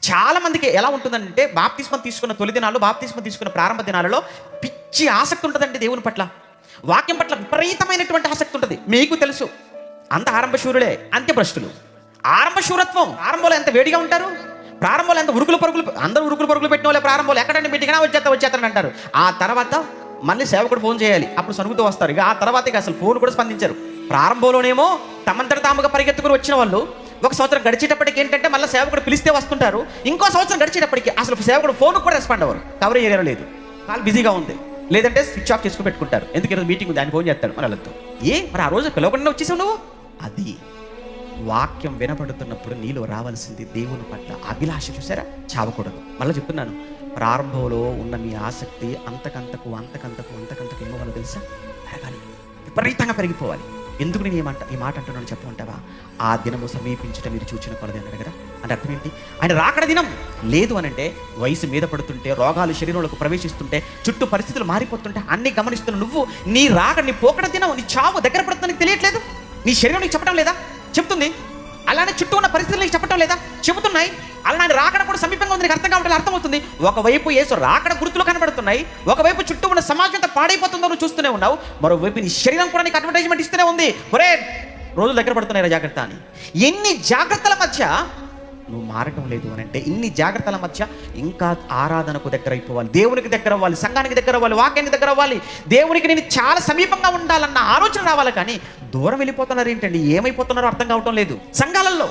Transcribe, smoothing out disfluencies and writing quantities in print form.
చాలా మందికి ఎలా ఉంటుందంటే బాప్తిస్మం తీసుకున్న తొలి దినాల్లో, బాప్తిస్మం తీసుకున్న ప్రారంభ దినాలలో పిచ్చి ఆసక్తి ఉంటుందండి దేవుని పట్ల, వాక్యం పట్ల విపరీతమైనటువంటి ఆసక్తి ఉంటుంది. మీకు తెలుసు, అంత ఆరంభశూరులే అంత్యభ్రష్టులు. ఆరంభశూరత్వం, ఆరంభంలో ఎంత వేడిగా ఉంటారు, ప్రారంభంలో ఎంత ఉరుకులు పరుగులు, అందరూ ఉరుకులు పరుగులు పెట్టిన వాళ్ళే ప్రారంభంలో ఎక్కడంటే మీటింగ్ వచ్చేస్తారని అంటారు. ఆ తర్వాత మళ్ళీ సేవకుడు ఫోన్ చేయాలి, అప్పుడు సనుగుతూ వస్తారు. ఇక ఆ తర్వాత ఇక అసలు ఫోన్ కూడా స్పందించారు. ప్రారంభంలోనేమో తమంతట తాముగా పరిగెత్తుకుని వచ్చిన వాళ్ళు ఒక సంవత్సరం గడిచేటప్పటికి ఏంటంటే మళ్ళీ సేవకుడు పిలిస్తే వస్తుంటారు. ఇంకో సంవత్సరం గడిచేటప్పటికి అసలు సేవకుడు ఫోన్ కూడా రెస్పాండ్ అవ్వరు, కవర్ ఏరియాలో లేదు, కాల్ బిజీగా ఉంది, లేదంటే స్విచ్ ఆఫ్ చేసుకుని పెట్టుకుంటారు. ఎందుకు ఈరోజు మీటింగ్ ఉంది, ఆయన ఫోన్ చేస్తాడు మరి వాళ్ళతో. మరి ఆ రోజు పిలవకుండా వచ్చేసావు నువ్వు. అది వాక్యం వినపడుతున్నప్పుడు నీలో రావాల్సింది దేవుని పట్ల అభిలాష. చూసారా, చావకూడదు. మళ్ళీ చెప్తున్నాను, ప్రారంభంలో ఉన్న మీ ఆసక్తి అంతకంతకు ఏమవ్వాలో తెలుసా, పెరగాలి, విపరీతంగా పెరిగిపోవాలి. ఎందుకు నేను ఈ మాట అంటున్నాను చెప్పమంటావా? ఆ దినము సమీపించుట మీరు చూచిన కొలది అన్నాడు కదా. అంటే అర్థం ఏంటి? ఆయన రాకడ దినం లేదు అని అంటే వయసు మీద పడుతుంటే, రోగాలు శరీరంలోకి ప్రవేశిస్తుంటే, చుట్టూ పరిస్థితులు మారిపోతుంటే అన్ని గమనిస్తున్న నువ్వు నీ రాకడ, నీ పోకడ దినం, నీ చావు దగ్గర పడుతుందని తెలియట్లేదు. నీ శరీరం నీకు చెప్పడం లేదా? చెప్తుంది. అలానే చుట్టూ ఉన్న పరిస్థితులు నీకు చెప్పడం లేదా? చెబుతున్నాయి. అలానే రాకడ కూడా సమీపంగా ఉంది, నీకు అర్థం కావట్లేదు, అర్థమవుతుంది. ఒకవైపు యేసు రాకడ గుర్తులు కనబడుతున్నాయి, ఒకవైపు చుట్టూ ఉన్న సమాజం అంతా పాడైపోతుందో నువ్వు చూస్తూనే ఉన్నావు, మరోవైపు నీ శరీరం కూడా నీకు అడ్వర్టైజ్మెంట్ ఇస్తూనే ఉంది, ఒరే రోజులు దగ్గర పడుతున్నాయి జాగ్రత్త అని. ఎన్ని జాగ్రత్తల మధ్య నువ్వు మారటం లేదు అని అంటే, ఇన్ని జాగ్రత్తల మధ్య ఇంకా ఆరాధనకు దగ్గర అయిపోవాలి, దేవునికి దగ్గర అవ్వాలి, సంఘానికి దగ్గర అవ్వాలి, వాక్యానికి దగ్గర అవ్వాలి, దేవునికి నేను చాలా సమీపంగా ఉండాలన్న ఆలోచన రావాలి. కానీ దూరం వెళ్ళిపోతున్నారు ఏంటండి, ఏమైపోతున్నారో అర్థం కావటం లేదు. సంఘాలలో